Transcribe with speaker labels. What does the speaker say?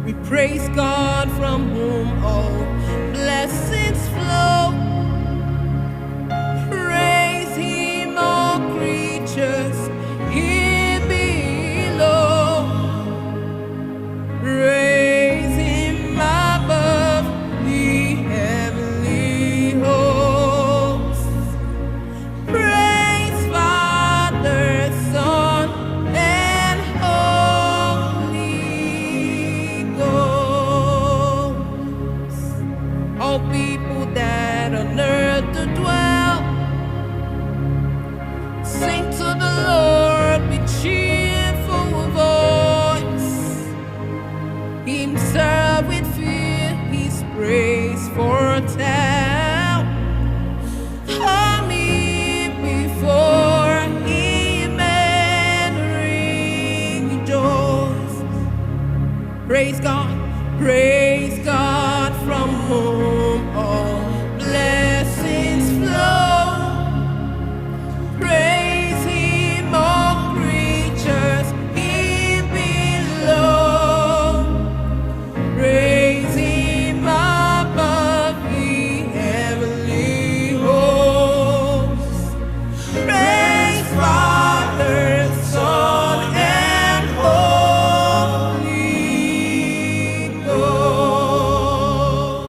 Speaker 1: We praise God from whom all blessings flow. Praise Him, all creatures here below. Praise Him above the heavenly hosts. Praise Father, Son, and Holy Ghost. All people that on earth do dwell, sing to the Lord with cheerful voice. Himself with fear, His praise foretell. Come ye before Him and rejoice. Praise God from whom